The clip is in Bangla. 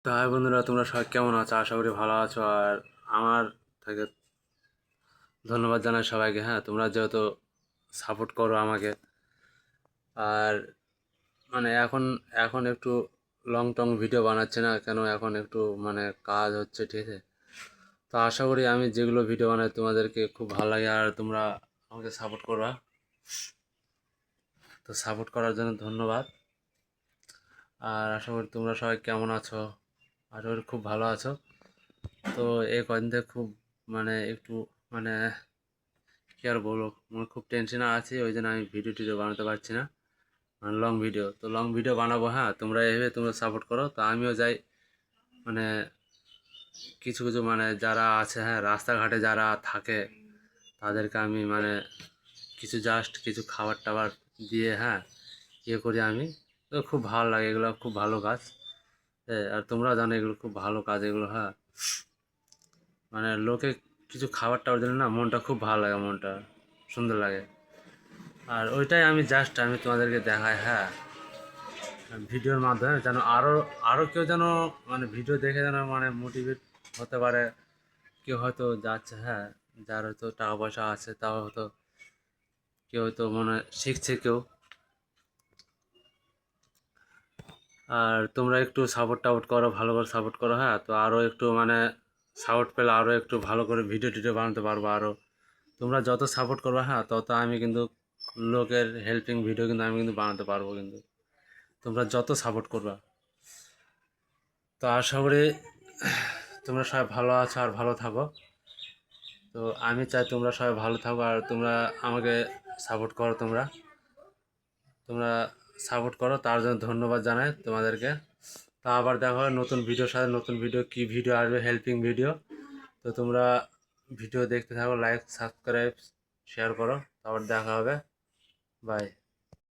তো হাই বন্ধুরা, তোমরা সবাই কেমন আছো? আশা করি ভালো আছো। আর আমার থেকে ধন্যবাদ জানাই সবাইকে। হ্যাঁ, তোমরা যেহেতু সাপোর্ট করো আমাকে। আর মানে এখন এখন একটু লং টং ভিডিও বানাচ্ছি না কেন, এখন একটু মানে কাজ হচ্ছে, ঠিক আছে? তো আশা করি আমি যেগুলো ভিডিও বানাই তোমাদেরকে খুব ভালো লাগে আর তোমরা আমাকে সাপোর্ট করবা। তো সাপোর্ট করার জন্য ধন্যবাদ। আর আশা করি তোমরা সবাই কেমন আছো, আশা করি খুব ভালো আছো। তো এই কদিন থেকে খুব মানে একটু মানে কি আর বলবো, আমার খুব টেনশনে আছি, ওই জন্য আমি ভিডিও টিডিও বানাতে পারছি না। মানে লং ভিডিও, তো লং ভিডিও বানাবো। হ্যাঁ, তোমরা এভাবে তোমরা সাপোর্ট করো, তো আমিও যাই মানে কিছু কিছু মানে যারা আছে, হ্যাঁ, রাস্তাঘাটে যারা থাকে তাদেরকে আমি মানে কিছু জাস্ট কিছু খাবার টাবার দিয়ে, হ্যাঁ, ইয়ে করি আমি। তো খুব ভালো লাগে, এগুলো খুব ভালো কাজ। আর তোমরা জানো এগুলো খুব ভালো কাজ এগুলো। হ্যাঁ, মানে লোকে কিছু খাবার টাবার দিলে না মনটা খুব ভালো লাগে, মনটা সুন্দর লাগে। আর ওইটাই আমি জাস্ট আমি তোমাদেরকে দেখাই। হ্যাঁ, ভিডিওর মাধ্যমে যেন আরও আরও কেউ যেন মানে ভিডিও দেখে যেন মানে মোটিভেট হতে পারে। কেউ হয়তো যাচ্ছে, হ্যাঁ, যার হয়তো টাকা পয়সা আছে তাও হয়তো কেউ হয়তো মনে হয় শিখছে কেউ। আর তোমরা একটু সাপোর্ট টাপোর্ট করো, ভালো করে সাপোর্ট করো। হ্যাঁ, তো আরও একটু মানে সাপোর্ট পেলে আরও একটু ভালো করে ভিডিও টিডিও বানাতে পারবো আরও। তোমরা যত সাপোর্ট করবে, হ্যাঁ, তত আমি কিন্তু লোকের হেল্পিং ভিডিও কিন্তু আমি কিন্তু বানাতে পারবো কিন্তু, তোমরা যত সাপোর্ট করবা। তো আশা করি তোমরা সবাই ভালো আছো আর ভালো থাকো। তো আমি চাই তোমরা সবাই ভালো থাকো আর তোমরা আমাকে সাপোর্ট করো। তোমরা তোমরা সাপোর্ট করো, তার জন্য ধন্যবাদ জানাই তোমাদেরকে। তো আবার দেখা হবে নতুন ভিডিওর সাথে। নতুন ভিডিও কী ভিডিও আসবে? Helping video. তো তোমরা ভিডিও দেখতে থাকো, লাইক সাবস্ক্রাইব শেয়ার করো। তারপর দেখা হবে। বাই।